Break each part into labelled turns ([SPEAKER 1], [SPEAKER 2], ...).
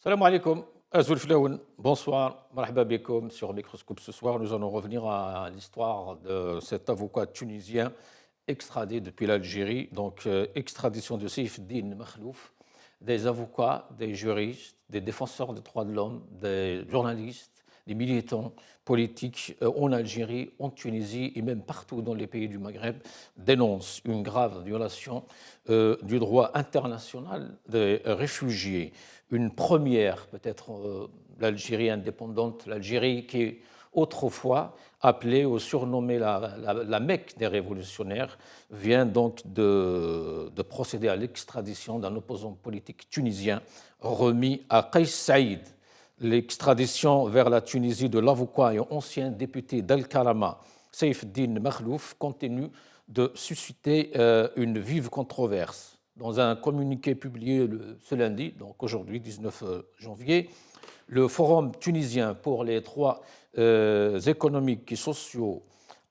[SPEAKER 1] Salam alaikum, Azul Flaoun, bonsoir, marhaba bekoum sur Microscope. Ce soir, nous allons revenir à l'histoire de cet avocat tunisien extradé depuis l'Algérie, donc extradition de Saif Din Makhlouf, des avocats, des juristes, des défenseurs des droits de l'homme, des journalistes, des militants politiques en Algérie, en Tunisie et même partout dans les pays du Maghreb dénoncent une grave violation du droit international des réfugiés. Une première, peut-être l'Algérie indépendante, l'Algérie qui autrefois appelée ou surnommée la Mecque des révolutionnaires, vient donc de procéder à l'extradition d'un opposant politique tunisien remis à Kais Saïd. L'extradition vers la Tunisie de l'avocat et ancien député d'Al-Karama, Saif Din Makhlouf, continue de susciter une vive controverse. Dans un communiqué publié ce lundi, donc aujourd'hui 19 janvier, le Forum tunisien pour les droits économiques et sociaux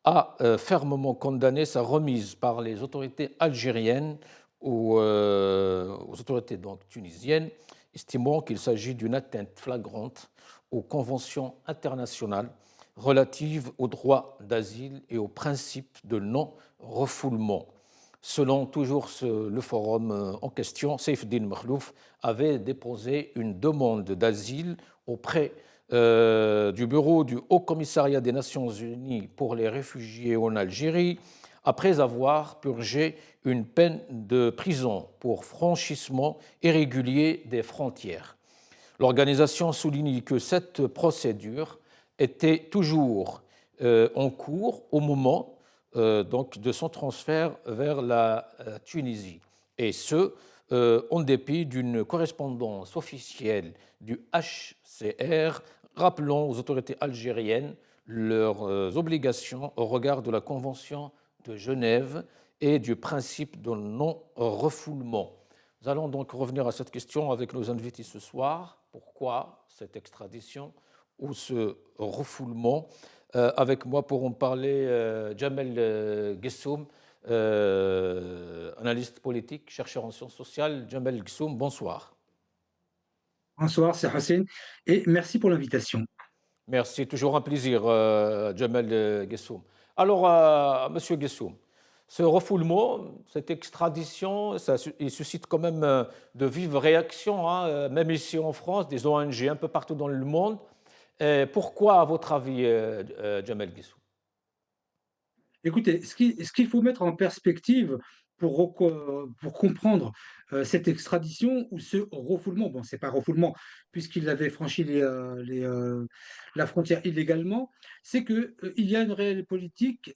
[SPEAKER 1] a fermement condamné sa remise par les autorités algériennes aux autorités donc, tunisiennes, estimant qu'il s'agit d'une atteinte flagrante aux conventions internationales relatives aux droits d'asile et au principe de non-refoulement. Selon toujours le forum en question, Saif Din Makhlouf avait déposé une demande d'asile auprès du bureau du Haut Commissariat des Nations Unies pour les réfugiés en Algérie, après avoir purgé une peine de prison pour franchissement irrégulier des frontières. L'organisation souligne que cette procédure était toujours en cours au moment donc de son transfert vers la Tunisie, et ce, en dépit d'une correspondance officielle du HCR rappelant aux autorités algériennes leurs obligations au regard de la Convention de Genève et du principe de non-refoulement. Nous allons donc revenir à cette question avec nos invités ce soir. Pourquoi cette extradition ou ce refoulement? Avec moi pour en parler, Jamel Gessoum, analyste politique, chercheur en sciences sociales. Jamel Gessoum, bonsoir.
[SPEAKER 2] Bonsoir, c'est Hossein et merci pour l'invitation.
[SPEAKER 1] Merci, toujours un plaisir, Jamel Gessoum. Alors, Monsieur Gessoum, ce refoulement, cette extradition, il suscite quand même de vives réactions, hein, même ici en France, des ONG un peu partout dans le monde. Pourquoi, à votre avis, Jamel Gessoum?
[SPEAKER 2] Écoutez, ce qu'il faut mettre en perspective pour comprendre, cette extradition ou ce refoulement, bon, c'est pas refoulement puisqu'il avait franchi la frontière illégalement, c'est que, il y a une réelle politique,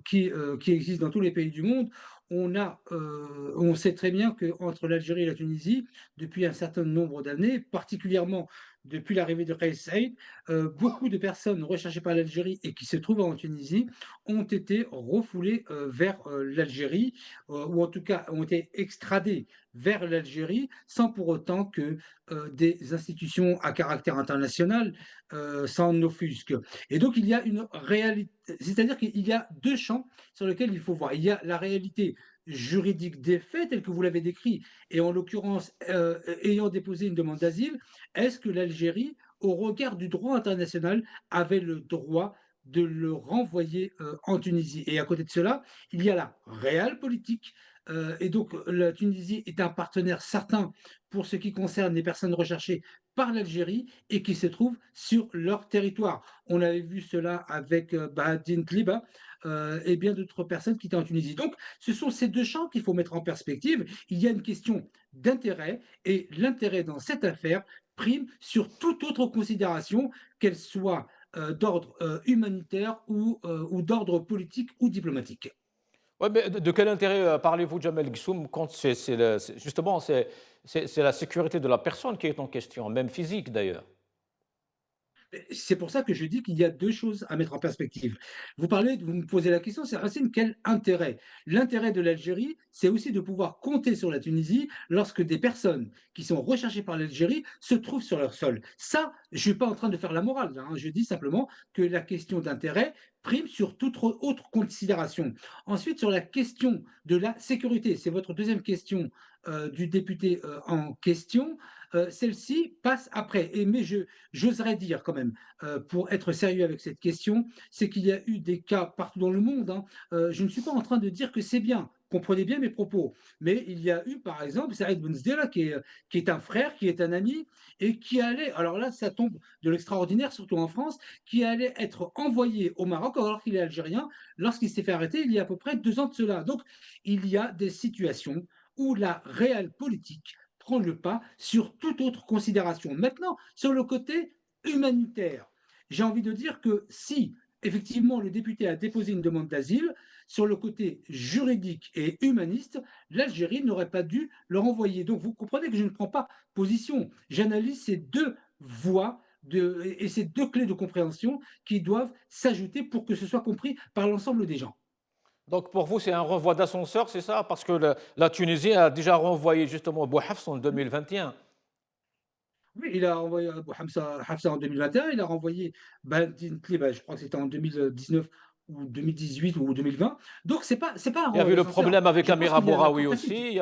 [SPEAKER 2] qui existe dans tous les pays du monde. On sait très bien qu'entre l'Algérie et la Tunisie, depuis un certain nombre d'années, particulièrement depuis l'arrivée de Kais Saïed, beaucoup de personnes recherchées par l'Algérie et qui se trouvent en Tunisie ont été refoulés, vers, l'Algérie, ou en tout cas ont été extradés vers l'Algérie sans pour autant que, des institutions à caractère international, s'en offusquent. Et donc il y a une réalité, c'est-à-dire qu'il y a 2 champs sur lesquels il faut voir. Il y a la réalité juridique des faits tels que vous l'avez décrit et en l'occurrence, ayant déposé une demande d'asile, est-ce que l'Algérie, au regard du droit international, avait le droit de le renvoyer, en Tunisie? Et à côté de cela, il y a la réelle politique, et donc la Tunisie est un partenaire certain pour ce qui concerne les personnes recherchées par l'Algérie et qui se trouvent sur leur territoire. On avait vu cela avec, Bahadine Tliba, et bien d'autres personnes qui étaient en Tunisie. Donc ce sont ces 2 champs qu'il faut mettre en perspective. Il y a une question d'intérêt et l'intérêt dans cette affaire prime sur toute autre considération, qu'elle soit d'ordre humanitaire ou d'ordre politique ou diplomatique.
[SPEAKER 1] Ouais, mais de quel intérêt parlez-vous, Jamel Ghsoum, quand justement c'est la sécurité de la personne qui est en question, même physique d'ailleurs?
[SPEAKER 2] C'est pour ça que je dis qu'il y a 2 choses à mettre en perspective. Vous me posez la question, c'est Racine, quel intérêt? L'intérêt de l'Algérie, c'est aussi de pouvoir compter sur la Tunisie lorsque des personnes qui sont recherchées par l'Algérie se trouvent sur leur sol. Ça, je ne suis pas en train de faire la morale, hein, je dis simplement que la question d'intérêt prime sur toute autre considération. Ensuite, sur la question de la sécurité, c'est votre deuxième question, du député, en question. celle-ci passe après. Mais j'oserais dire quand même, pour être sérieux avec cette question, c'est qu'il y a eu des cas partout dans le monde, hein. Je ne suis pas en train de dire que c'est bien. Comprenez bien mes propos. Mais il y a eu, par exemple, Saïd Benzdela, qui est un frère, qui est un ami, et qui allait, alors là, ça tombe de l'extraordinaire, surtout en France, qui allait être envoyé au Maroc alors qu'il est algérien, lorsqu'il s'est fait arrêter il y a à peu près 2 ans de cela. Donc, il y a des situations où la réelle politique prend le pas sur toute autre considération. Maintenant, sur le côté humanitaire, j'ai envie de dire que si effectivement le député a déposé une demande d'asile, sur le côté juridique et humaniste, l'Algérie n'aurait pas dû le renvoyer. Donc vous comprenez que je ne prends pas position. J'analyse ces deux voies et ces deux clés de compréhension qui doivent s'ajouter pour que ce soit compris par l'ensemble des gens.
[SPEAKER 1] Donc pour vous, c'est un renvoi d'ascenseur, c'est ça? Parce que la Tunisie a déjà renvoyé justement Bouhafs en 2021.
[SPEAKER 2] Oui, il a renvoyé Abou Hafsa en 2021, il a renvoyé Baldin Tleba, je crois que c'était en 2019 ou 2018 ou 2020. Donc c'est pas un
[SPEAKER 1] Il y
[SPEAKER 2] renvoi
[SPEAKER 1] avait le
[SPEAKER 2] d'ascenseur.
[SPEAKER 1] problème avec
[SPEAKER 2] Je pense
[SPEAKER 1] Amira
[SPEAKER 2] qu'il y a un
[SPEAKER 1] Bouraoui
[SPEAKER 2] accord
[SPEAKER 1] aussi,
[SPEAKER 2] tacite.
[SPEAKER 1] il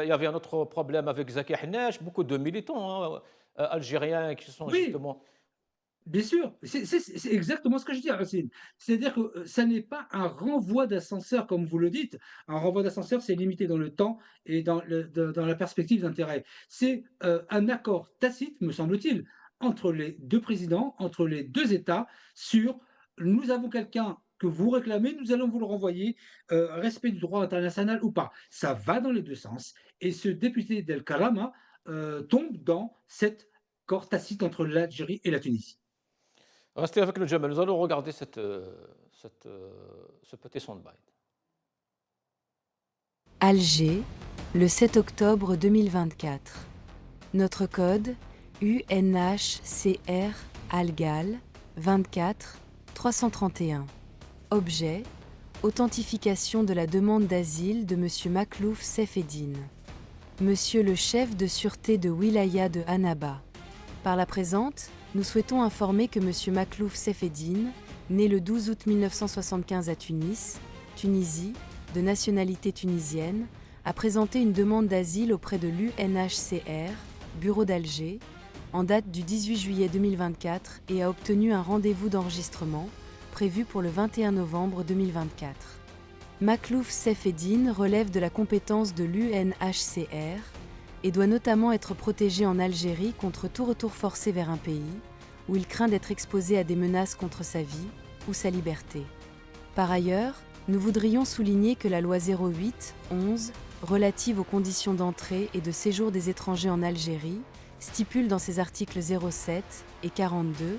[SPEAKER 1] y avait un autre problème avec Zaki Hanech, beaucoup de militants hein, algériens qui sont
[SPEAKER 2] Oui,
[SPEAKER 1] justement.
[SPEAKER 2] bien sûr, c'est exactement ce que je dis, Racine. C'est-à-dire que ça n'est pas un renvoi d'ascenseur, comme vous le dites. Un renvoi d'ascenseur, c'est limité dans le temps et dans la perspective d'intérêt. C'est un accord tacite, me semble-t-il, entre les deux présidents, entre les deux États, sur nous avons quelqu'un que vous réclamez, nous allons vous le renvoyer, respect du droit international ou pas. Ça va dans les deux sens. Et ce député d'El Kalama tombe dans cet accord tacite entre l'Algérie et la Tunisie.
[SPEAKER 1] Restez avec le Jamal, nous allons regarder ce petit soundbite.
[SPEAKER 3] Alger, le 7 octobre 2024. Notre code UNHCR ALGAL 24 331. Objet authentification de la demande d'asile de M. Maklouf Sefeddine. Monsieur le chef de sûreté de Wilaya de Annaba. Par la présente, nous souhaitons informer que M. Maklouf Sefeddine, né le 12 août 1975 à Tunis, Tunisie, de nationalité tunisienne, a présenté une demande d'asile auprès de l'UNHCR, Bureau d'Alger, en date du 18 juillet 2024 et a obtenu un rendez-vous d'enregistrement prévu pour le 21 novembre 2024. Maklouf Sefeddine relève de la compétence de l'UNHCR et doit notamment être protégé en Algérie contre tout retour forcé vers un pays où il craint d'être exposé à des menaces contre sa vie ou sa liberté. Par ailleurs, nous voudrions souligner que la loi 08-11 relative aux conditions d'entrée et de séjour des étrangers en Algérie stipule dans ses articles 07 et 42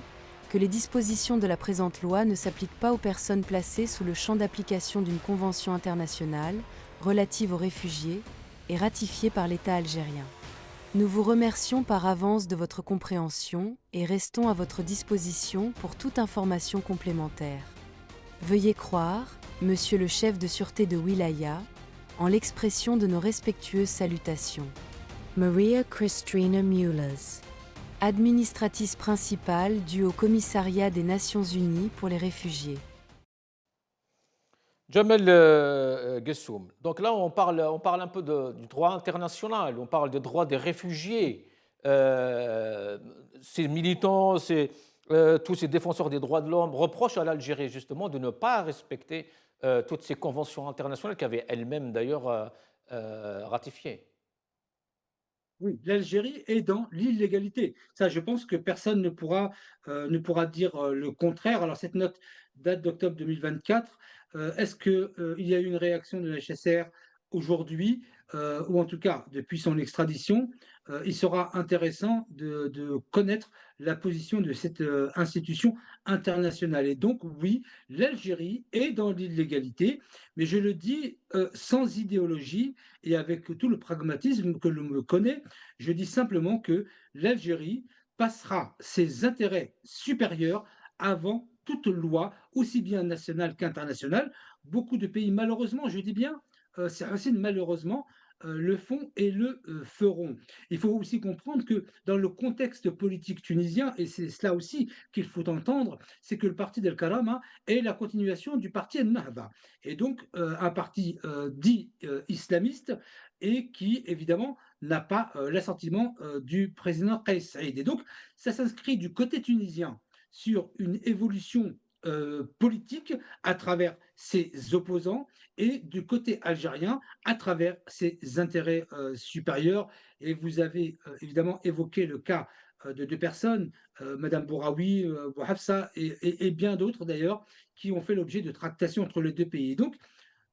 [SPEAKER 3] que les dispositions de la présente loi ne s'appliquent pas aux personnes placées sous le champ d'application d'une convention internationale relative aux réfugiés et ratifiée par l'État algérien. Nous vous remercions par avance de votre compréhension et restons à votre disposition pour toute information complémentaire. Veuillez croire, Monsieur le chef de sûreté de Wilaya, en l'expression de nos respectueuses salutations. Maria Christina Mullers, administratrice principale du Haut Commissariat des Nations Unies pour les réfugiés.
[SPEAKER 1] Jamel Gessoum. Donc là, on parle un peu du droit international, on parle des droits des réfugiés. Ces militants, tous ces défenseurs des droits de l'homme reprochent à l'Algérie justement de ne pas respecter toutes ces conventions internationales qu'avait elle-même d'ailleurs ratifiées.
[SPEAKER 2] Oui, l'Algérie est dans l'illégalité. Ça, je pense que personne ne pourra dire, le contraire. Alors cette note date d'octobre 2024. Est-ce que, il y a eu une réaction de la HCR aujourd'hui? Ou en tout cas depuis son extradition? Il sera intéressant de connaître la position de cette, institution internationale et donc oui, l'Algérie est dans l'illégalité, mais je le dis, sans idéologie et avec tout le pragmatisme que l'on me connaît. Je dis simplement que l'Algérie passera ses intérêts supérieurs avant toute loi, aussi bien nationale qu'internationale. Beaucoup de pays, malheureusement, je dis bien, c'est Racine, malheureusement, le font et le feront. Il faut aussi comprendre que dans le contexte politique tunisien, et c'est cela aussi qu'il faut entendre, c'est que le parti d'El Karama est la continuation du parti Ennahda, et donc un parti dit islamiste et qui, évidemment, n'a pas l'assentiment du président Kais Saïd. Et donc, ça s'inscrit du côté tunisien sur une évolution politique à travers ses opposants et du côté algérien à travers ses intérêts supérieurs. Et vous avez évidemment évoqué le cas de deux personnes, Madame Bouraoui, Bouhafsa et bien d'autres d'ailleurs, qui ont fait l'objet de tractations entre les deux pays. Donc,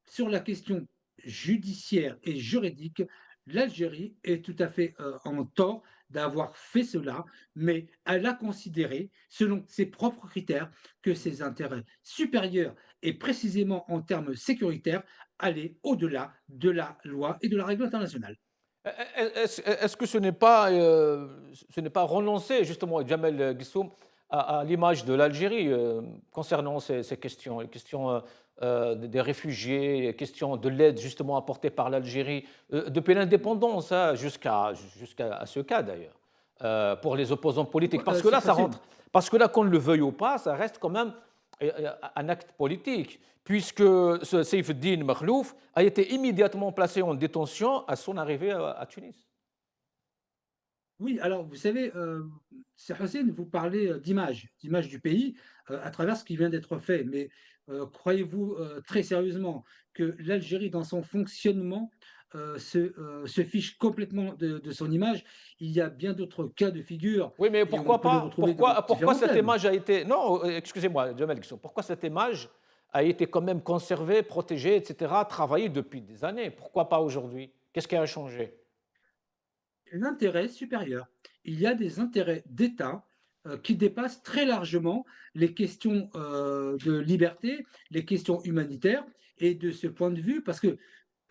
[SPEAKER 2] sur la question judiciaire et juridique, l'Algérie est tout à fait en tort d'avoir fait cela, mais elle a considéré, selon ses propres critères, que ses intérêts supérieurs et précisément en termes sécuritaires allaient au-delà de la loi et de la règle internationale.
[SPEAKER 1] Est-ce que ce n'est pas renoncer justement, Jamel Guissoum, à l'image de l'Algérie concernant ces questions, les questions des réfugiés, les questions de l'aide justement apportée par l'Algérie depuis l'indépendance hein, jusqu'à ce cas d'ailleurs, pour les opposants politiques. Parce que
[SPEAKER 2] C'est
[SPEAKER 1] là, ça
[SPEAKER 2] facile.
[SPEAKER 1] rentre, parce que là, qu'on le veuille ou pas, ça reste quand même un acte politique, puisque ce Saif el-Din Makhlouf a été immédiatement placé en détention à son arrivée à Tunis.
[SPEAKER 2] Oui, alors vous savez, Cheikh Hossein, vous parlez d'image du pays à travers ce qui vient d'être fait. Mais croyez-vous très sérieusement que l'Algérie, dans son fonctionnement, se fiche complètement de son image? Il y a bien d'autres cas de figure
[SPEAKER 1] Oui, mais
[SPEAKER 2] et on
[SPEAKER 1] pourquoi
[SPEAKER 2] peut le
[SPEAKER 1] pas?
[SPEAKER 2] retrouver dans
[SPEAKER 1] Pourquoi
[SPEAKER 2] différents
[SPEAKER 1] cette
[SPEAKER 2] thèmes.
[SPEAKER 1] image a été... Non, excusez-moi, Jamel Guissou, pourquoi cette image a été quand même conservée, protégée, etc., travaillée depuis des années? Pourquoi pas aujourd'hui? Qu'est-ce qui a changé?
[SPEAKER 2] L'intérêt supérieur. Il y a des intérêts d'État qui dépassent très largement les questions de liberté, les questions humanitaires. Et de ce point de vue, parce que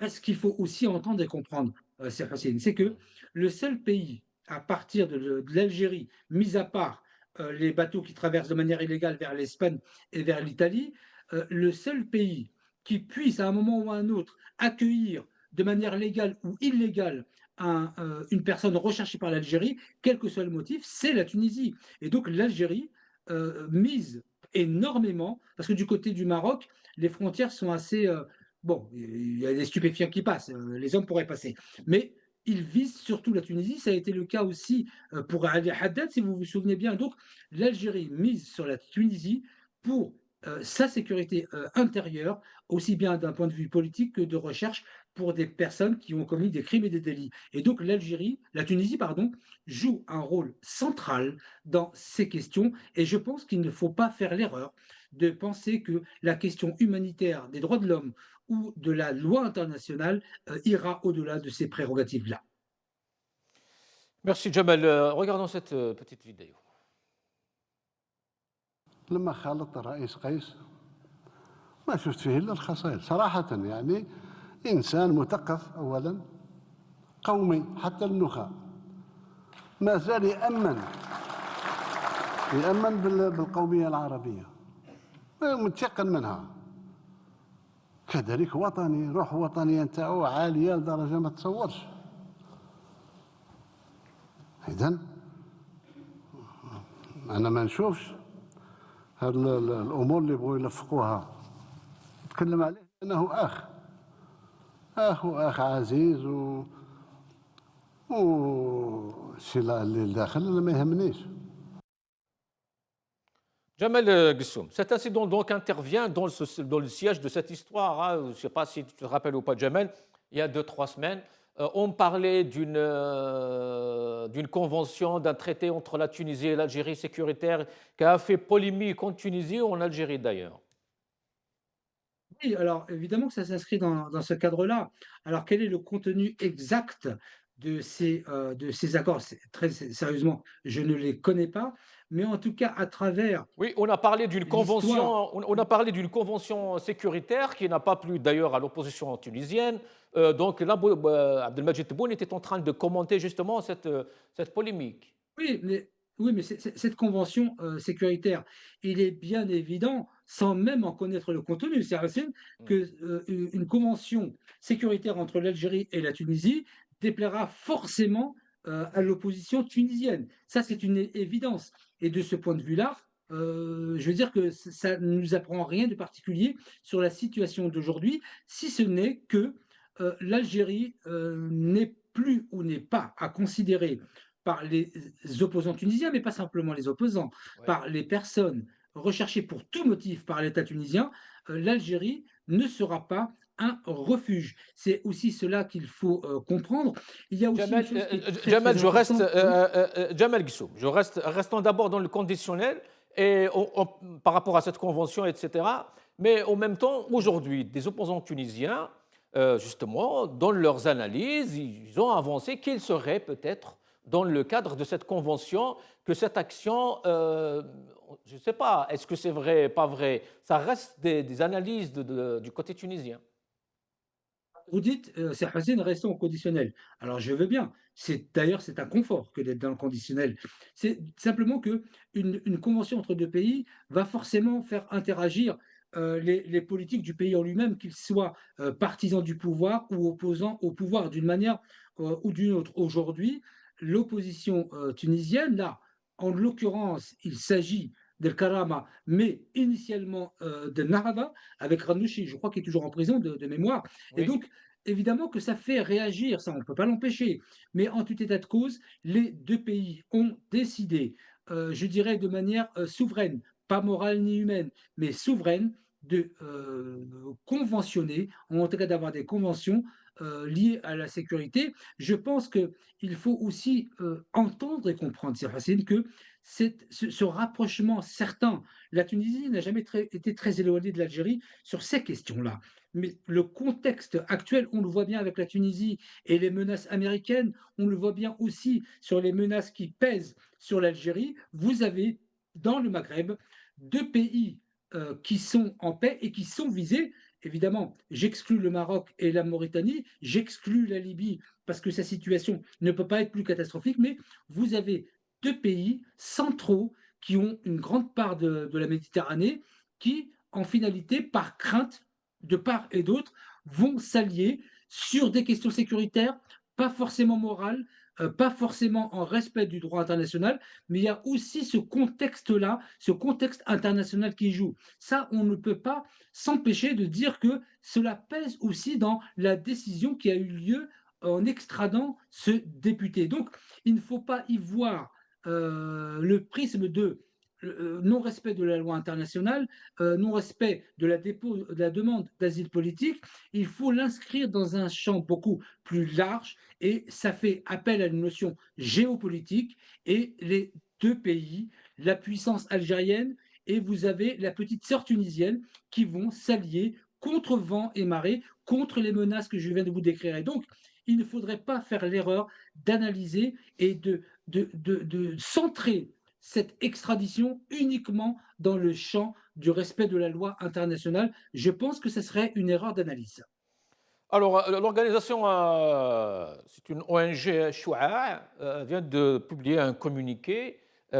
[SPEAKER 2] ce qu'il faut aussi entendre et comprendre, c'est que le seul pays à partir de l'Algérie, mis à part les bateaux qui traversent de manière illégale vers l'Espagne et vers l'Italie, le seul pays qui puisse à un moment ou à un autre accueillir de manière légale ou illégale une personne recherchée par l'Algérie, quel que soit le motif, c'est la Tunisie. Et donc l'Algérie mise énormément, parce que du côté du Maroc, les frontières sont assez... bon, il y a des stupéfiants qui passent, les hommes pourraient passer. Mais ils visent surtout la Tunisie. Ça a été le cas aussi pour Ali Haddad, si vous vous souvenez bien. Donc l'Algérie mise sur la Tunisie pour sa sécurité intérieure, aussi bien d'un point de vue politique que de recherche pour des personnes qui ont commis des crimes et des délits. Et donc la Tunisie, pardon, joue un rôle central dans ces questions. Et je pense qu'il ne faut pas faire l'erreur de penser que la question humanitaire des droits de l'homme ou de la loi internationale ira au-delà de ces prérogatives-là.
[SPEAKER 1] Merci, Jamel. Regardons cette petite vidéo.
[SPEAKER 4] لما خالط الرئيس قيس ما شفت فيه إلا الخصائص صراحة يعني إنسان مثقف أولا قومي حتى النخاع ما زال يأمن بالقومية العربية متيقن منها كذلك وطني روح وطنية نتاعو عالية لدرجة ما تصورش إذن أنا ما نشوفش هاد الأمور اللي بغوا يلفقوها نتكلم عليه أنه أخ عزيز الشيء اللي داخل أنا ما يهمنيش.
[SPEAKER 1] Jamel Guissoum, cet incident donc intervient dans le siège de cette histoire. Hein, je ne sais pas si tu te rappelles ou pas, Jamel, il y a 2-3 semaines. On parlait d'une convention, d'un traité entre la Tunisie et l'Algérie sécuritaire qui a fait polémique en Tunisie ou en Algérie d'ailleurs.
[SPEAKER 2] Oui, alors évidemment que ça s'inscrit dans ce cadre-là. Alors quel est le contenu exact de ces accords? Très sérieusement, je ne les connais pas, mais en tout cas à travers
[SPEAKER 1] Oui, on a parlé d'une
[SPEAKER 2] l'histoire.
[SPEAKER 1] convention, on a parlé d'une convention sécuritaire qui n'a pas plu d'ailleurs à l'opposition tunisienne. Donc là, Abdelmajid Tebboune était en train de commenter justement cette polémique.
[SPEAKER 2] Oui, mais Oui, mais cette convention, sécuritaire, il est bien évident, sans même en connaître le contenu, c'est Racine,
[SPEAKER 1] Mm.
[SPEAKER 2] que, une convention sécuritaire entre l'Algérie et la Tunisie déplaira forcément, à l'opposition tunisienne. Ça, c'est une évidence et de ce point de vue-là, je veux dire que ça ne nous apprend rien de particulier sur la situation d'aujourd'hui, si ce n'est que, l'Algérie, n'est plus ou n'est pas à considérer par les opposants tunisiens, mais pas simplement les opposants,
[SPEAKER 1] Ouais.
[SPEAKER 2] par les personnes recherchées pour tout motif par l'État tunisien, l'Algérie ne sera pas un refuge. C'est aussi cela qu'il faut comprendre. Il y a aussi une
[SPEAKER 1] Jamel,
[SPEAKER 2] chose qui est très
[SPEAKER 1] Jamel,
[SPEAKER 2] très importante. Oui,
[SPEAKER 1] Jamel Guissoum, restons d'abord dans le conditionnel et par rapport à cette convention, etc. Mais en même temps, aujourd'hui, des opposants tunisiens, justement, dans leurs analyses, ils ont avancé qu'il serait peut-être dans le cadre de cette convention que cette action, je ne sais pas, est-ce que c'est vrai, pas vrai, ça reste des analyses du côté tunisien.
[SPEAKER 2] vous dites, c'est Hacine, restons au conditionnel. Alors je veux bien. D'ailleurs, c'est un confort que d'être dans le conditionnel. C'est simplement que une convention entre deux pays va forcément faire interagir les politiques du pays en lui-même, qu'ils soient partisans du pouvoir ou opposants au pouvoir, d'une manière ou d'une autre. Aujourd'hui, l'opposition tunisienne, là, en l'occurrence, il s'agit d'El Karama, mais initialement de Nahada, avec Ranouchi, je crois qu'il est toujours en prison de mémoire. Et
[SPEAKER 1] Oui.
[SPEAKER 2] donc, évidemment que ça fait réagir, ça on ne peut pas l'empêcher. Mais en tout état de cause, les deux pays ont décidé, je dirais de manière souveraine, pas morale ni humaine, mais souveraine, de conventionner, en tout cas d'avoir des conventions liées à la sécurité. Je pense qu'il faut aussi entendre et comprendre, c'est facile, que ce rapprochement certain, la Tunisie n'a jamais été très éloignée de l'Algérie sur ces questions-là. Mais le contexte actuel, on le voit bien avec la Tunisie et les menaces américaines, on le voit bien aussi sur les menaces qui pèsent sur l'Algérie. Vous avez dans le Maghreb deux pays qui sont en paix et qui sont visés. Évidemment, j'exclus le Maroc et la Mauritanie, j'exclus la Libye parce que sa situation ne peut pas être plus catastrophique, mais vous avez deux pays centraux qui ont une grande part de la Méditerranée qui, en finalité, par crainte de part et d'autre, vont s'allier sur des questions sécuritaires, pas forcément morales, pas forcément en respect du droit international, mais il y a aussi ce contexte-là, ce contexte international qui joue. Ça, on ne peut pas s'empêcher de dire que cela pèse aussi dans la décision qui a eu lieu en extradant ce député. Donc, il ne faut pas y voir le prisme de non-respect de la loi internationale, non-respect de de la demande d'asile politique. Il faut l'inscrire dans un champ beaucoup plus large et ça fait appel à une notion géopolitique et les deux pays, la puissance algérienne et vous avez la petite sœur tunisienne qui vont s'allier contre vent et marée, contre les menaces que je viens de vous décrire. Et donc, il ne faudrait pas faire l'erreur d'analyser et de centrer cette extradition uniquement dans le champ du respect de la loi internationale. Je pense que ce serait une erreur d'analyse.
[SPEAKER 1] Alors, l'organisation, c'est une ONG Chouaa, vient de publier un communiqué. Je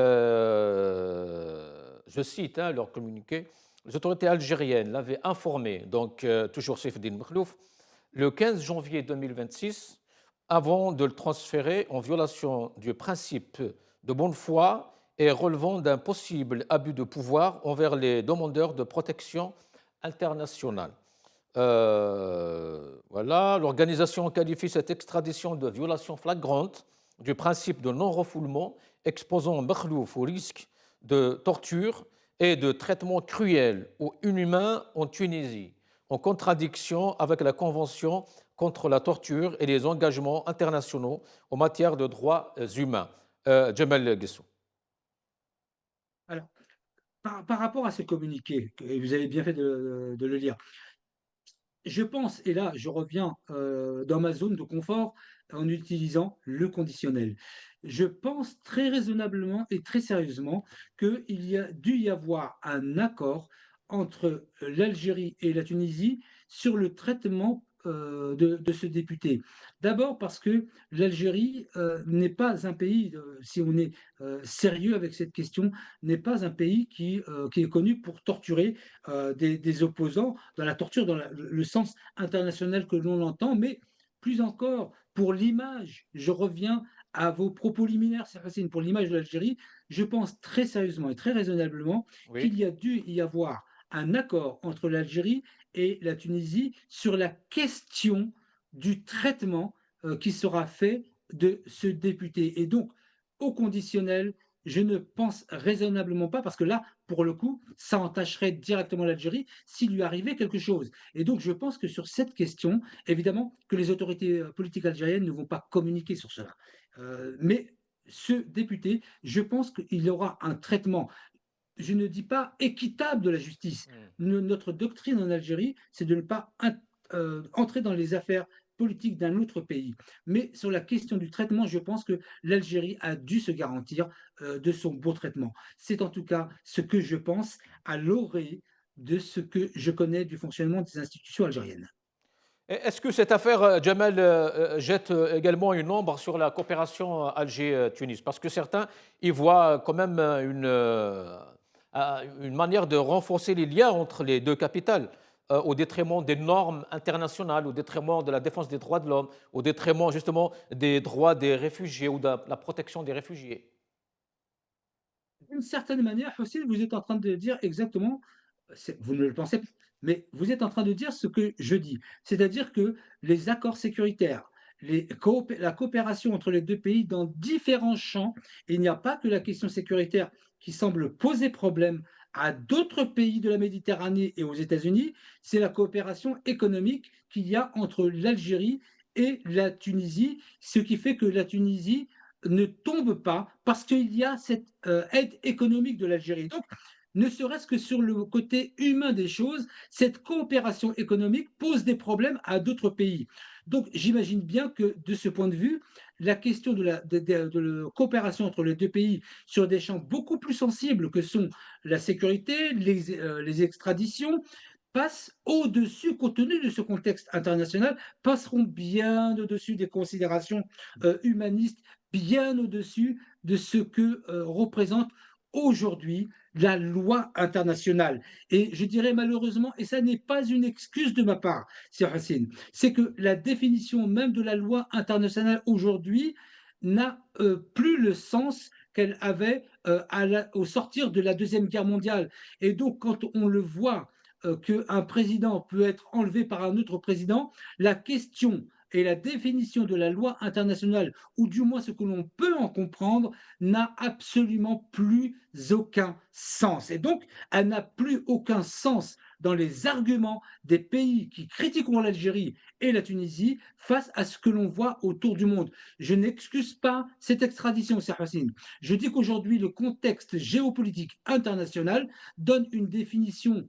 [SPEAKER 1] cite leur communiqué. Les autorités algériennes l'avaient informé, donc toujours Saifeddine Mkhlouf, le 15 janvier 2026, avant de le transférer en violation du principe de bonne foi et relevant d'un possible abus de pouvoir envers les demandeurs de protection internationale. Voilà, l'organisation qualifie cette extradition de violation flagrante du principe de non-refoulement, exposant Makhlouf au risque de torture et de traitement cruel ou inhumain en Tunisie, en contradiction avec la Convention contre la torture et les engagements internationaux en matière de droits humains. Jamal Guessou.
[SPEAKER 2] Alors, par rapport à ce communiqué, et vous avez bien fait de le lire, je pense, et là je reviens dans ma zone de confort en utilisant le conditionnel. Je pense très raisonnablement et très sérieusement qu'il y a dû y avoir un accord entre l'Algérie et la Tunisie sur le traitement de ce député. D'abord parce que l'Algérie n'est pas un pays, si on est sérieux avec cette question, n'est pas un pays qui est connu pour torturer des opposants, dans la torture, dans le sens international que l'on l'entend, mais plus encore pour l'image. Je reviens à vos propos liminaires, Serafine, pour l'image de l'Algérie. Je pense très sérieusement et très raisonnablement
[SPEAKER 1] Oui.
[SPEAKER 2] qu'il y a dû y avoir un accord entre l'Algérie et la Tunisie sur la question du traitement qui sera fait de ce député. Et donc, au conditionnel, je ne pense raisonnablement pas, parce que là, pour le coup, ça entacherait directement l'Algérie s'il lui arrivait quelque chose. Et donc, je pense que sur cette question, évidemment, que les autorités politiques algériennes ne vont pas communiquer sur cela. Mais ce député, je pense qu'il aura un traitement, je ne dis pas équitable, de la justice.
[SPEAKER 1] Hmm.
[SPEAKER 2] Notre doctrine en Algérie, c'est de ne pas entrer dans les affaires politiques d'un autre pays. Mais sur la question du traitement, je pense que l'Algérie a dû se garantir de son beau traitement. C'est en tout cas ce que je pense à l'orée de ce que je connais du fonctionnement des institutions algériennes.
[SPEAKER 1] Est-ce que cette affaire, Jamal, jette également une ombre sur la coopération Alger-Tunis? Parce que certains y voient quand même une manière de renforcer les liens entre les deux capitales, au détriment des normes internationales, au détriment de la défense des droits de l'homme, au détriment justement des droits des réfugiés ou de la protection des réfugiés.
[SPEAKER 2] D'une certaine manière, Hossein, vous êtes en train de dire exactement, vous ne le pensez pas, mais vous êtes en train de dire ce que je dis. C'est-à-dire que les accords sécuritaires, la coopération entre les deux pays dans différents champs, il n'y a pas que la question sécuritaire qui semble poser problème à d'autres pays de la Méditerranée et aux États-Unis, c'est la coopération économique qu'il y a entre l'Algérie et la Tunisie, ce qui fait que la Tunisie ne tombe pas parce qu'il y a cette aide économique de l'Algérie. Donc, ne serait-ce que sur le côté humain des choses, cette coopération économique pose des problèmes à d'autres pays. Donc, j'imagine bien que de ce point de vue, la question de la coopération entre les deux pays sur des champs beaucoup plus sensibles que sont la sécurité, les extraditions, passe au-dessus, compte tenu de ce contexte international, passeront bien au-dessus des considérations humanistes, bien au-dessus de ce que représente aujourd'hui la loi internationale. Et je dirais malheureusement, et ça n'est pas une excuse de ma part, Sir Hassin, c'est que la définition même de la loi internationale aujourd'hui n'a plus le sens qu'elle avait au sortir de la Deuxième Guerre mondiale. Et donc, quand on le voit qu'un président peut être enlevé par un autre président, la question et la définition de la loi internationale, ou du moins ce que l'on peut en comprendre, n'a absolument plus aucun sens. Et donc, elle n'a plus aucun sens dans les arguments des pays qui critiqueront l'Algérie et la Tunisie face à ce que l'on voit autour du monde. Je n'excuse pas cette extradition, Serhassin. Je dis qu'aujourd'hui, le contexte géopolitique international donne une définition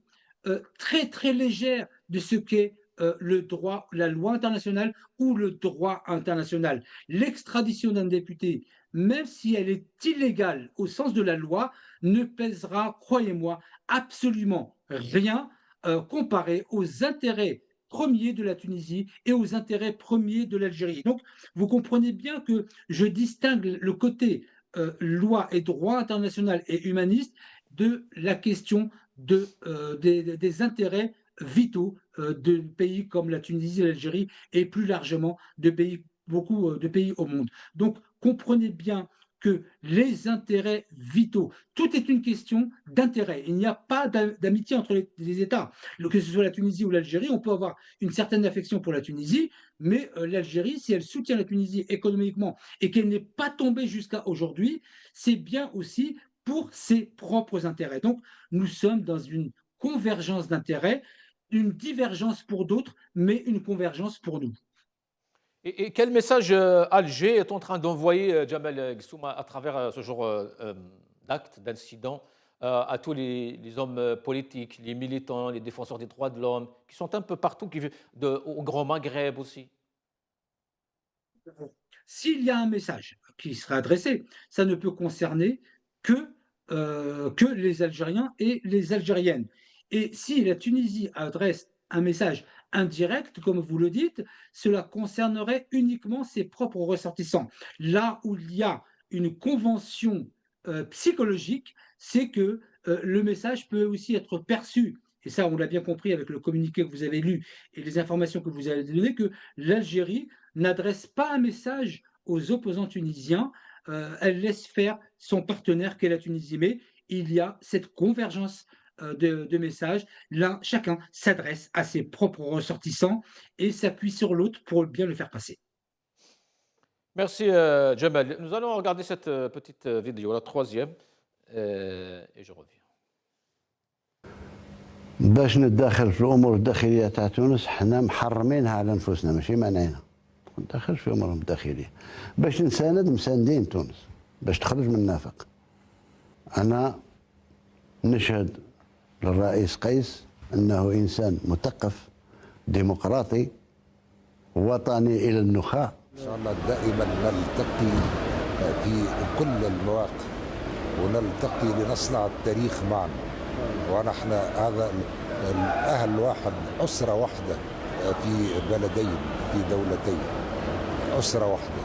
[SPEAKER 2] très très légère de ce qu'est le droit, la loi internationale ou le droit international. L'extradition d'un député, même si elle est illégale au sens de la loi, ne pèsera, croyez-moi, absolument rien comparé aux intérêts premiers de la Tunisie et aux intérêts premiers de l'Algérie. Donc, vous comprenez bien que je distingue le côté loi et droit international et humaniste de la question des intérêts vitaux de pays comme la Tunisie, l'Algérie et plus largement de pays, beaucoup de pays au monde. Donc comprenez bien que les intérêts vitaux, tout est une question d'intérêt. Il n'y a pas d'amitié entre les États. Que ce soit la Tunisie ou l'Algérie, on peut avoir une certaine affection pour la Tunisie, mais l'Algérie, si elle soutient la Tunisie économiquement et qu'elle n'est pas tombée jusqu'à aujourd'hui, c'est bien aussi pour ses propres intérêts. Donc, nous sommes dans une convergence d'intérêts, une divergence pour d'autres, mais une convergence pour nous.
[SPEAKER 1] Et quel message Alger est en train d'envoyer, Jamal Gssouma, à travers ce genre d'actes, d'incidents, à tous les hommes politiques, les militants, les défenseurs des droits de l'homme, qui sont un peu partout, au Grand Maghreb aussi?
[SPEAKER 2] S'il y a un message qui sera adressé, ça ne peut concerner que les Algériens et les Algériennes. Et si la Tunisie adresse un message indirecte, comme vous le dites, cela concernerait uniquement ses propres ressortissants. Là où il y a une convention psychologique, c'est que le message peut aussi être perçu, et ça on l'a bien compris avec le communiqué que vous avez lu et les informations que vous avez données, que l'Algérie n'adresse pas un message aux opposants tunisiens, elle laisse faire son partenaire qu'est la Tunisie. Mais il y a cette convergence de messages. L'un, chacun s'adresse à ses propres ressortissants et s'appuie sur l'autre pour bien le faire passer.
[SPEAKER 1] Merci, Jamal. Nous allons regarder cette petite vidéo, la troisième, et je reviens.
[SPEAKER 4] باش نتداخل في الامور الداخليه تاع تونس حنا محرمينها على انفسنا ماشي مانعينها ما ندخلش في امورهم الداخليه باش نساند مساندين تونس باش تخرج من النفق. انا نشهد للرئيس قيس انه انسان مثقف ديمقراطي وطني الى النخاع.
[SPEAKER 5] إن شاء الله دائما نلتقي في كل المواقف ونلتقي لنصنع التاريخ معا، ونحن هذا الأهل واحد، أسرة واحدة في بلدين في دولتين، أسرة واحدة.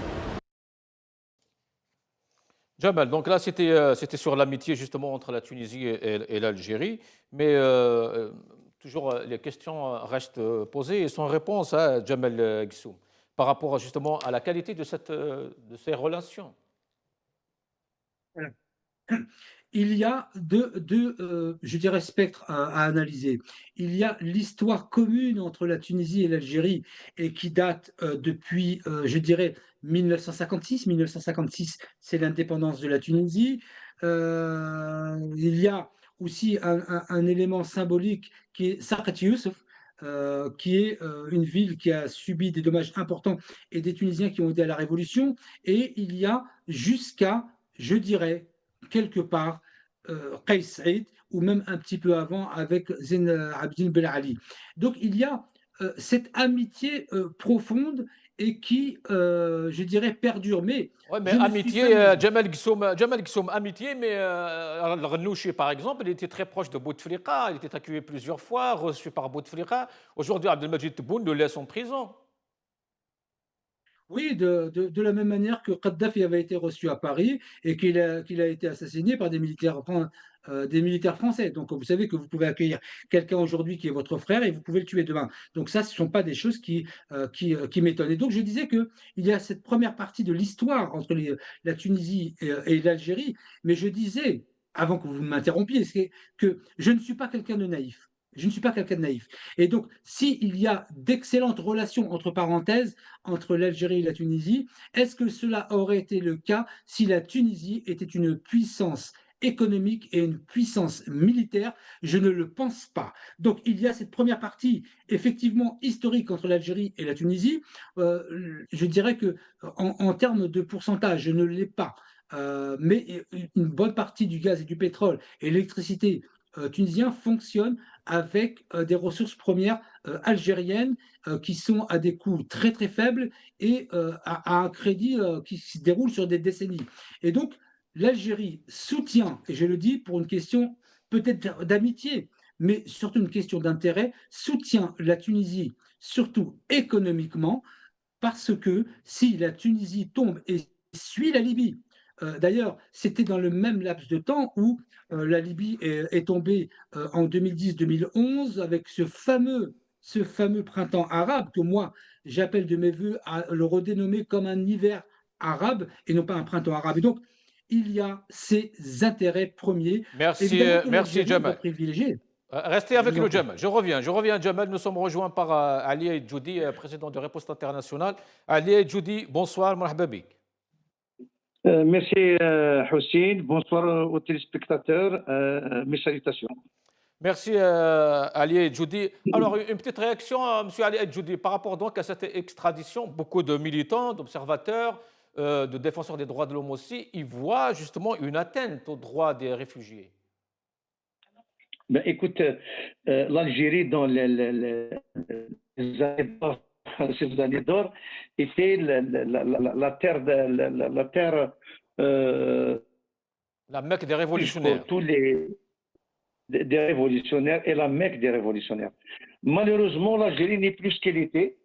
[SPEAKER 1] Jamal, donc là, c'était sur l'amitié justement entre la Tunisie et l'Algérie, mais toujours les questions restent posées et sans réponse à Jamal Gissoum par rapport justement à la qualité de ces relations.
[SPEAKER 2] Voilà. Il y a je dirais, spectres à analyser. Il y a l'histoire commune entre la Tunisie et l'Algérie et qui date depuis, je dirais, 1956. 1956, c'est l'indépendance de la Tunisie. Il y a aussi un élément symbolique qui est Sakhet Youssouf, qui est une ville qui a subi des dommages importants et des Tunisiens qui ont aidé à la révolution. Et il y a jusqu'à, je dirais, quelque part, Qais Saïd, ou même un petit peu avant avec Zen Abdin Ben Ali. Donc il y a cette amitié profonde et qui, je dirais, perdure. Mais
[SPEAKER 1] Oui, mais
[SPEAKER 2] je ne suis pas
[SPEAKER 1] amitié,
[SPEAKER 2] naïf.
[SPEAKER 1] Jamal Gissoum, amitié, mais Al-Ghanouchi, par exemple, il était très proche de Bouteflika, il était accueilli plusieurs fois, reçu par Bouteflika. Aujourd'hui, Abdelmajid Tebboune le laisse en prison.
[SPEAKER 2] Oui, de la même manière que Kadhafi avait été reçu à Paris et qu'il a été assassiné par des militaires français. Donc, vous savez que vous pouvez accueillir quelqu'un aujourd'hui qui est votre frère et vous pouvez le tuer demain. Donc ça, ce ne sont pas des choses qui m'étonnent. Et donc, je disais qu'il y a cette première partie de l'histoire entre la Tunisie et l'Algérie, mais je disais, avant que vous m'interrompiez, c'est que je ne suis pas quelqu'un de naïf. Je ne suis pas quelqu'un de naïf. Et donc, s'il y a d'excellentes relations, entre parenthèses, entre l'Algérie et la Tunisie, est-ce que cela aurait été le cas si la Tunisie était une puissance économique et une puissance militaire? Je ne le pense pas. Donc il y a cette première partie effectivement historique entre l'Algérie et la Tunisie. Je dirais que en termes de pourcentage, je ne l'ai pas. Mais une bonne partie du gaz et du pétrole et l'électricité tunisien fonctionne avec des ressources premières algériennes qui sont à des coûts très très faibles et à un crédit qui se déroule sur des décennies. Et donc, l'Algérie soutient, et je le dis pour une question peut-être d'amitié, mais surtout une question d'intérêt, soutient la Tunisie, surtout économiquement, parce que si la Tunisie tombe et suit la Libye, d'ailleurs, c'était dans le même laps de temps où la Libye est tombée en 2010-2011 avec ce fameux printemps arabe que moi j'appelle de mes voeux à le redénommer comme un hiver arabe et non pas un printemps arabe. Et donc, il y a ces intérêts premiers.
[SPEAKER 1] Merci,
[SPEAKER 2] Évidemment que
[SPEAKER 1] merci
[SPEAKER 2] l'Algérie doit
[SPEAKER 1] Jamal.
[SPEAKER 2] privilégier.
[SPEAKER 1] Restez
[SPEAKER 2] Je
[SPEAKER 1] avec
[SPEAKER 2] vous en
[SPEAKER 1] nous,
[SPEAKER 2] prie.
[SPEAKER 1] Jamal. Je reviens, Jamal. Nous sommes rejoints par Ali Edjoudi, président de Riposte Internationale. Ali Edjoudi, bonsoir, marhaba bik.
[SPEAKER 6] Merci Houssine, bonsoir aux téléspectateurs, mes salutations.
[SPEAKER 1] Merci Ali Edjoudi. Alors, une petite réaction, Monsieur Ali Edjoudi, par rapport donc à cette extradition. Beaucoup de militants, d'observateurs, de défenseurs des droits de l'homme aussi, ils voient justement une atteinte aux droits des réfugiés.
[SPEAKER 6] Ben, écoute, l'Algérie dans les années d'or, ces années d'or était la terre, la terre
[SPEAKER 1] La Mecque des
[SPEAKER 6] pour
[SPEAKER 1] révolutionnaires.
[SPEAKER 6] tous les des révolutionnaires et la Mecque des révolutionnaires. Malheureusement, l'Algérie n'est plus ce qu'elle était.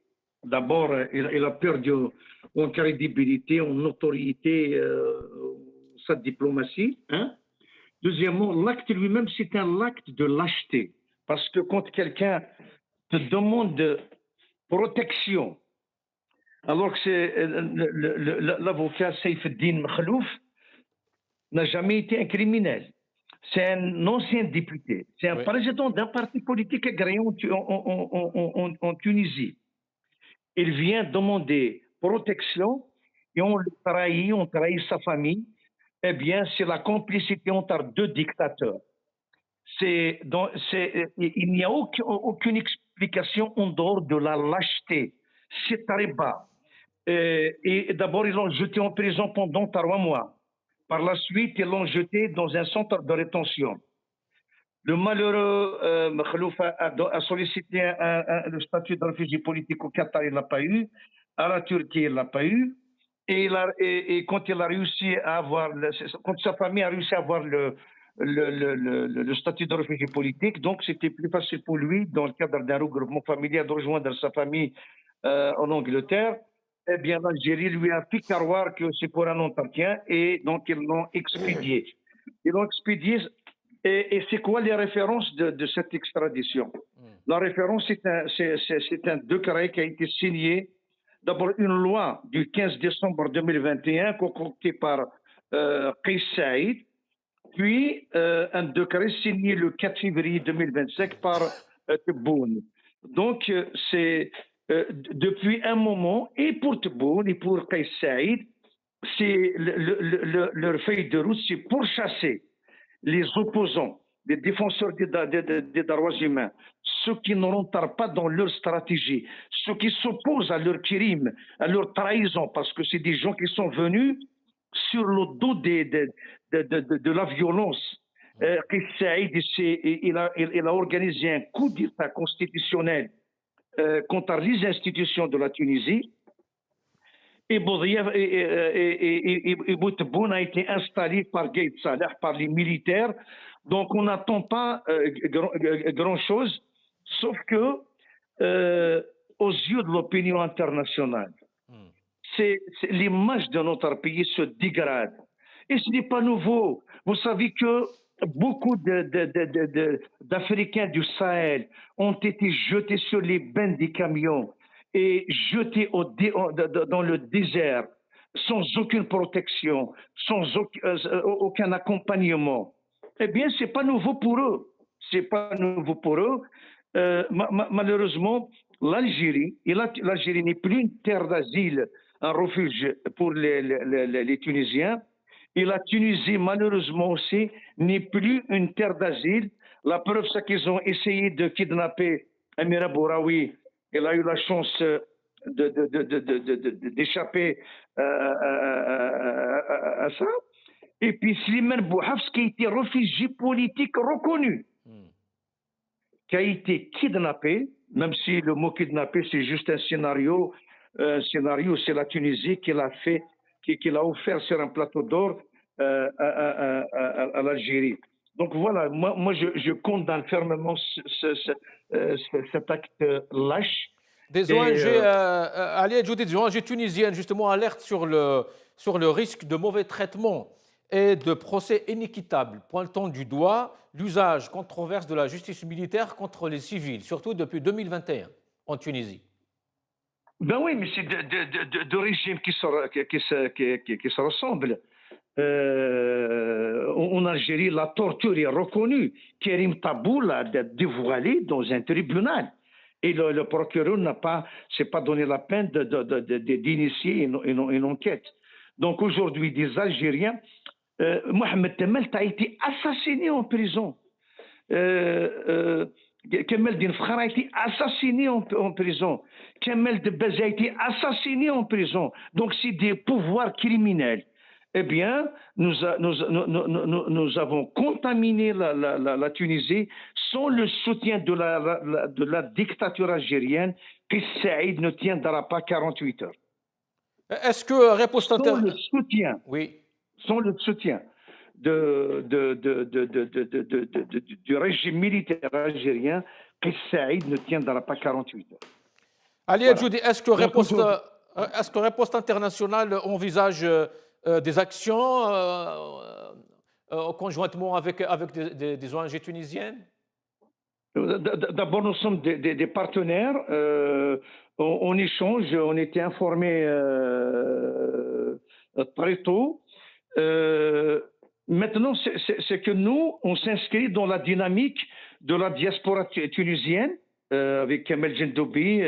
[SPEAKER 6] D'abord, il a perdu en crédibilité, en notoriété, sa diplomatie. Hein. Deuxièmement, l'acte lui-même, c'est un acte de lâcheté. Parce que quand quelqu'un te demande protection, alors que c'est l'avocat Saïf Eddine Makhlouf n'a jamais été un criminel. C'est un ancien député. C'est un président d'un parti politique agréé en Tunisie. Il vient demander protection et on trahit sa famille. Eh bien, c'est la complicité entre deux dictateurs. Il n'y a aucune explication en dehors de la lâcheté. C'est très bas. Et d'abord, ils l'ont jeté en prison pendant 3 mois. Par la suite, ils l'ont jeté dans un centre de rétention. Le malheureux Makhlouf a sollicité le statut de réfugié politique au Qatar, il ne l'a pas eu. À la Turquie, il ne l'a pas eu. Et quand il a réussi à avoir, quand sa famille a réussi à avoir le statut de réfugié politique, donc c'était plus facile pour lui, dans le cadre d'un regroupement familial, de rejoindre sa famille en Angleterre. Eh bien, l'Algérie lui a fait croire que c'est pour un entretien et donc ils l'ont expédié. Ils l'ont expédié. Et c'est quoi les références de cette extradition? La référence, c'est un décret qui a été signé. D'abord, une loi du 15 décembre 2021 concoctée par Kais Saïd, puis un décret signé le 4 février 2025 par Tebboune. Donc, c'est depuis un moment, et pour Tebboune et pour Kais Saïd, c'est leur feuille de route, c'est pourchasser les opposants, les défenseurs des droits humains, ceux qui ne rentrent pas dans leur stratégie, ceux qui s'opposent à leurs crimes, à leur trahison, parce que c'est des gens qui sont venus sur le dos de la violence. Saïd, il a organisé un coup d'État constitutionnel contre les institutions de la Tunisie. Et Bouteboune a été installé par Gaïd Salah, par les militaires. Donc on n'attend pas grand-chose, sauf que aux yeux de l'opinion internationale, l'image de notre pays se dégrade. Et ce n'est pas nouveau. Vous savez que beaucoup d'Africains du Sahel ont été jetés sur les bennes des camions et jetés dans le désert sans aucune protection, sans aucun accompagnement. Eh bien, ce n'est pas nouveau pour eux. C'est pas nouveau pour eux. Malheureusement, l'Algérie n'est plus une terre d'asile, un refuge pour les Tunisiens. Et la Tunisie, malheureusement aussi, n'est plus une terre d'asile. La preuve, c'est qu'ils ont essayé de kidnapper Amira Bouraoui. Elle a eu la chance d'échapper à ça. Et puis Slimane Bouhafs, qui a été réfugié politique reconnu, qui a été kidnappé, même si le mot kidnappé, c'est juste un scénario. C'est la Tunisie qui l'a fait, qui l'a offert sur un plateau d'or à l'Algérie. Donc voilà, moi je condamne fermement cet acte lâche.
[SPEAKER 1] Des ONG, Ali Djoudi, des ONG tunisiennes, justement, alertent sur le risque de mauvais traitement et de procès inéquitables, pointant du doigt l'usage controverse de la justice militaire contre les civils, surtout depuis 2021 en Tunisie.
[SPEAKER 6] Ben oui, mais c'est deux régimes qui se ressemblent. En Algérie, la torture est reconnue. Kerim Tabou l'a dévoilé dans un tribunal. Et le procureur s'est pas donné la peine d'initier une enquête. Donc aujourd'hui, des Algériens, Mohamed Temel a été assassiné en prison. Kamel Dinfkhar a été assassiné en prison. Kamel Debbazi a été assassiné en prison. Donc c'est des pouvoirs criminels. Eh bien, nous avons contaminé la Tunisie sans le soutien de la dictature algérienne, que Saïd ne tiendra pas 48 heures.
[SPEAKER 1] Est-ce que réponse
[SPEAKER 6] sans le soutien,
[SPEAKER 1] oui,
[SPEAKER 6] sans le soutien du régime militaire algérien, Qais Saïd ne tiendra pas 48 heures.
[SPEAKER 1] Ali
[SPEAKER 6] Voilà.
[SPEAKER 1] Djoudi, est-ce que Riposte Internationale envisage des actions conjointement avec des ONG tunisiennes?
[SPEAKER 6] D'abord, nous sommes des partenaires. On échange, on était informés très tôt. Maintenant, c'est que nous, on s'inscrit dans la dynamique de la diaspora tunisienne avec Kamel Jendoubi,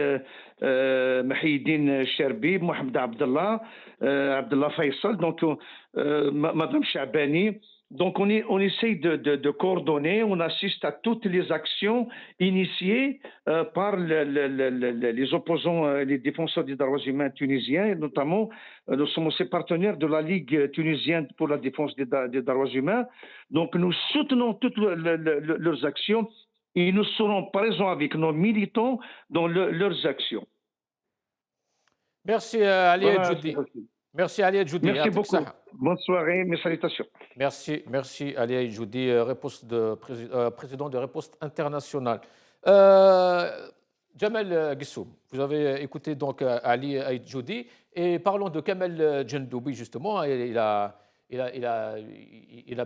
[SPEAKER 6] Mahidine Cherbi, Mohamed Abdallah, Abdallah Faisal, donc Madame Chabani. Donc on essaye de coordonner, on assiste à toutes les actions initiées par les opposants, les défenseurs des droits humains tunisiens, et notamment nous sommes aussi partenaires de la Ligue tunisienne pour la défense des droits humains. Donc nous soutenons toutes leurs actions et nous serons présents avec nos militants dans leurs actions.
[SPEAKER 1] Merci Ali
[SPEAKER 6] Voilà,
[SPEAKER 1] Djoudi. Merci Ali Djoudi.
[SPEAKER 6] Merci beaucoup. Bonne soirée, mes salutations.
[SPEAKER 1] Merci Ali Djoudi, président de Riposte Internationale. Jamel Guissoum, vous avez écouté donc Ali Djoudi et parlons de Kamel Jendoubi justement. Il a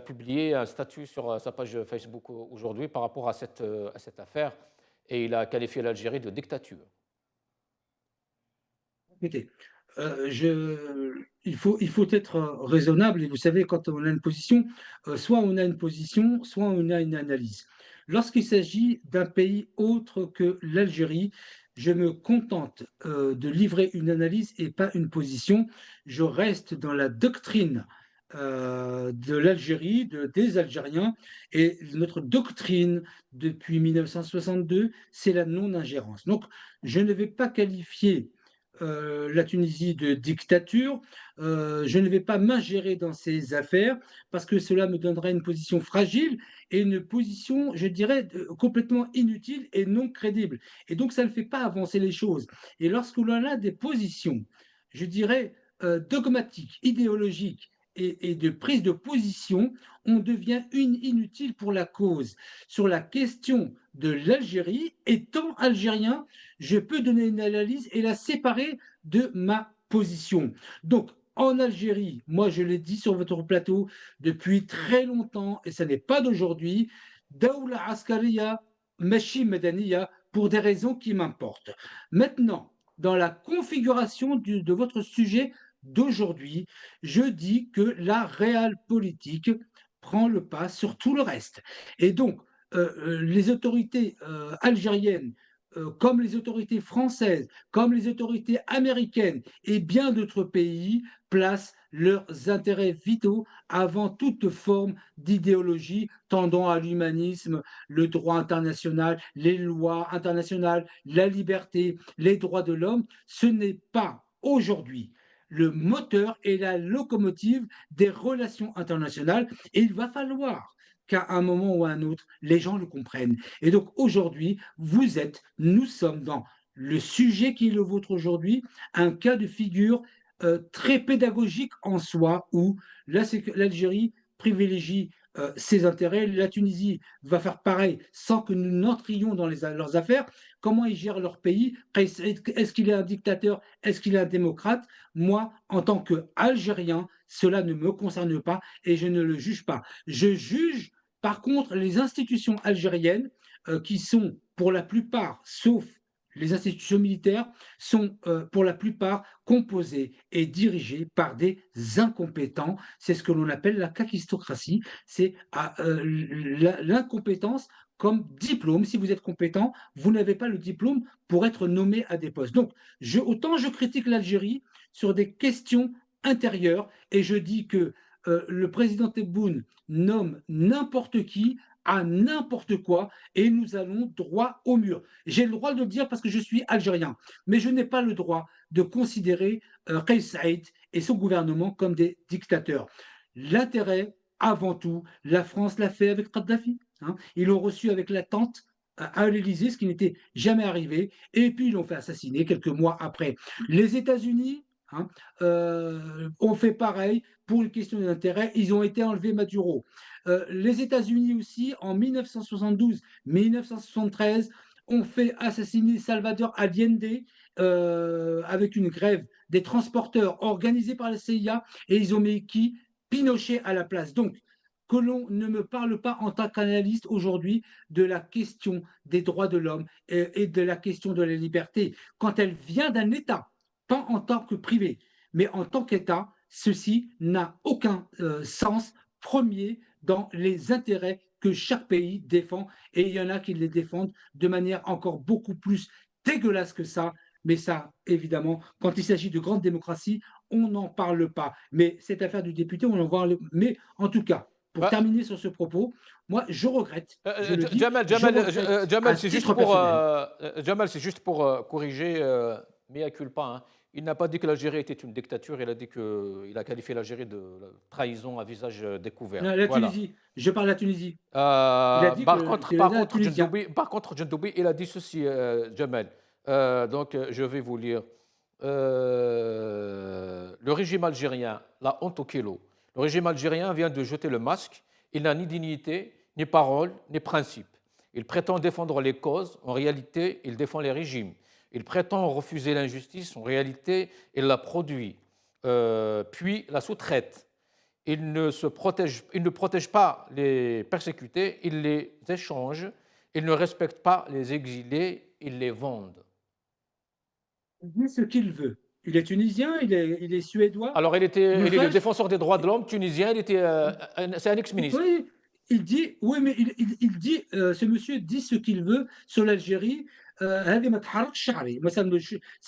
[SPEAKER 1] publié un statut sur sa page Facebook aujourd'hui par rapport à cette affaire et il a qualifié l'Algérie de dictature.
[SPEAKER 2] Écoutez, il faut être raisonnable et vous savez, quand on a une position, soit on a une position, soit on a une analyse. Lorsqu'il s'agit d'un pays autre que l'Algérie, je me contente de livrer une analyse et pas une position. Je reste dans la doctrine de l'Algérie, des Algériens, et notre doctrine depuis 1962, c'est la non-ingérence. Donc, je ne vais pas qualifier la Tunisie de dictature, je ne vais pas m'ingérer dans ces affaires parce que cela me donnerait une position fragile et une position, je dirais, complètement inutile et non crédible. Et donc, ça ne fait pas avancer les choses. Et lorsque l'on a des positions, je dirais, dogmatiques, idéologiques, et de prise de position, on devient inutile pour la cause. Sur la question de l'Algérie, étant algérien, je peux donner une analyse et la séparer de ma position. Donc, en Algérie, moi je l'ai dit sur votre plateau depuis très longtemps, et ce n'est pas d'aujourd'hui, Daoula Askariya, Machi Medaniya, pour des raisons qui m'importent. Maintenant, dans la configuration de votre sujet d'aujourd'hui, je dis que la réelle politique prend le pas sur tout le reste. Et donc, les autorités algériennes, comme les autorités françaises, comme les autorités américaines et bien d'autres pays, placent leurs intérêts vitaux avant toute forme d'idéologie tendant à l'humanisme, le droit international, les lois internationales, la liberté, les droits de l'homme. Ce n'est pas aujourd'hui le moteur et la locomotive des relations internationales et il va falloir qu'à un moment ou à un autre, les gens le comprennent. Et donc aujourd'hui, nous sommes dans le sujet qui est le vôtre aujourd'hui, un cas de figure très pédagogique en soi, où l'Algérie privilégie ses intérêts, la Tunisie va faire pareil sans que nous n'entrions dans leurs affaires. Comment ils gèrent leur pays? Est-ce qu'il est un dictateur? Est-ce qu'il est un démocrate? Moi, en tant qu'Algérien, cela ne me concerne pas et je ne le juge pas. Je juge par contre les institutions algériennes qui sont pour la plupart, sauf les institutions militaires, sont pour la plupart composées et dirigées par des incompétents. C'est ce que l'on appelle la kakistocratie. C'est l'incompétence comme diplôme. Si vous êtes compétent, vous n'avez pas le diplôme pour être nommé à des postes. Donc, autant je critique l'Algérie sur des questions intérieures et je dis que le président Tebboune nomme n'importe qui à n'importe quoi et nous allons droit au mur. J'ai le droit de le dire parce que je suis algérien, mais je n'ai pas le droit de considérer Kais Saïd et son gouvernement comme des dictateurs. L'intérêt, avant tout, la France l'a fait avec Kadhafi. Ils l'ont reçu avec la tente à l'Élysée, ce qui n'était jamais arrivé, et puis ils l'ont fait assassiner quelques mois après. Les États-Unis ont fait pareil pour une question d'intérêt, ils ont été enlevés Maduro. Les États-Unis aussi, en 1972, 1973, ont fait assassiner Salvador Allende avec une grève des transporteurs organisée par la CIA et ils ont mis qui? Pinochet à la place. Donc, que l'on ne me parle pas en tant qu'analyste aujourd'hui de la question des droits de l'homme et de la question de la liberté quand elle vient d'un État, pas en tant que privé, mais en tant qu'État, ceci n'a aucun sens premier dans les intérêts que chaque pays défend et il y en a qui les défendent de manière encore beaucoup plus dégueulasse que ça. Mais ça, évidemment, quand il s'agit de grandes démocraties, on n'en parle pas. Mais cette affaire du député, on en voit. Mais en tout cas, pour
[SPEAKER 1] Bah,
[SPEAKER 2] terminer sur ce propos, moi, je regrette, je le dis,
[SPEAKER 1] Jamal,
[SPEAKER 2] je
[SPEAKER 1] Jamal,
[SPEAKER 2] regrette
[SPEAKER 1] Jamal,
[SPEAKER 2] à
[SPEAKER 1] c'est juste
[SPEAKER 2] titre
[SPEAKER 1] pour,
[SPEAKER 2] personnel.
[SPEAKER 1] Jamal, c'est juste pour corriger mea culpa, hein. Il n'a pas dit que l'Algérie était une dictature, il a dit qu'il a qualifié l'Algérie de trahison à visage découvert.
[SPEAKER 2] La
[SPEAKER 1] Voilà.
[SPEAKER 2] Tunisie, je parle de la Tunisie. Il a dit que l'État tunisien.
[SPEAKER 1] Par contre, Jendoubi, il a dit ceci, Jamal. Donc, je vais vous lire. Le régime algérien, la honte au kilo. Le régime algérien vient de jeter le masque. Il n'a ni dignité, ni parole, ni principe. Il prétend défendre les causes. En réalité, il défend les régimes. Il prétend refuser l'injustice. En réalité, il la produit, puis la sous-traite. Il ne protège pas les persécutés, il les échange. Il ne respecte pas les exilés, il les vend.
[SPEAKER 2] Il dit ce qu'il veut. Il est tunisien, il est suédois.
[SPEAKER 1] Alors,
[SPEAKER 2] Il
[SPEAKER 1] il est le
[SPEAKER 2] reste.
[SPEAKER 1] défenseur des droits de l'homme tunisien, c'est un ex-ministre.
[SPEAKER 2] Oui, il dit, oui, mais il dit, ce monsieur dit ce qu'il veut sur l'Algérie. هذه ما تحركش شعري. Moi, ça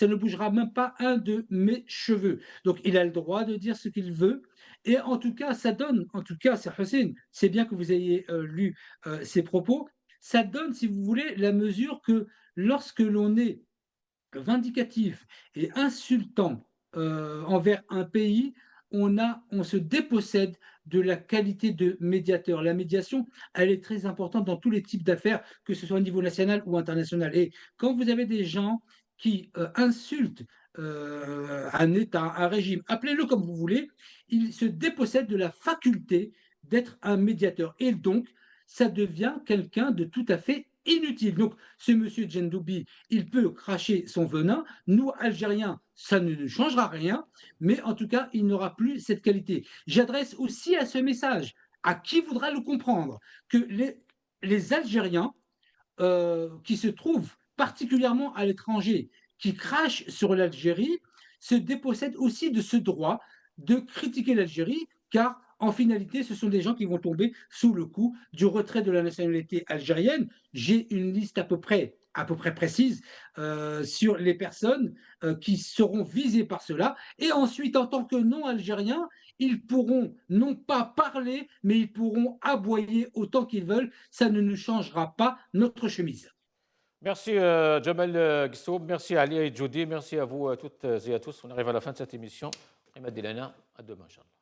[SPEAKER 2] ne bougera même pas un de mes cheveux. Donc, il a le droit de dire ce qu'il veut. Et en tout cas, ça donne, en tout cas, c'est Hussein, c'est bien que vous ayez lu ses propos. Ça donne, si vous voulez, la mesure que lorsque l'on est vindicatif et insultant envers un pays, on se dépossède de la qualité de médiateur. La médiation, elle est très importante dans tous les types d'affaires, que ce soit au niveau national ou international. Et quand vous avez des gens qui insultent un État, un régime, appelez-le comme vous voulez, ils se dépossèdent de la faculté d'être un médiateur. Et donc, ça devient quelqu'un de tout à fait inutile. Donc, ce monsieur Djendoubi, il peut cracher son venin. Nous, Algériens, ça ne nous changera rien, mais en tout cas, il n'aura plus cette qualité. J'adresse aussi à ce message, à qui voudra le comprendre, que les Algériens qui se trouvent particulièrement à l'étranger, qui crachent sur l'Algérie, se dépossèdent aussi de ce droit de critiquer l'Algérie, car en finalité, ce sont des gens qui vont tomber sous le coup du retrait de la nationalité algérienne. J'ai une liste à peu près précise sur les personnes qui seront visées par cela. Et ensuite, en tant que non-algériens, ils pourront non pas parler, mais ils pourront aboyer autant qu'ils veulent. Ça ne nous changera pas notre chemise.
[SPEAKER 1] Merci Jamal Gissoub, merci Ali et Jody, merci à vous toutes et à tous. On arrive à la fin de cette émission. Et à demain, Inch'Allah.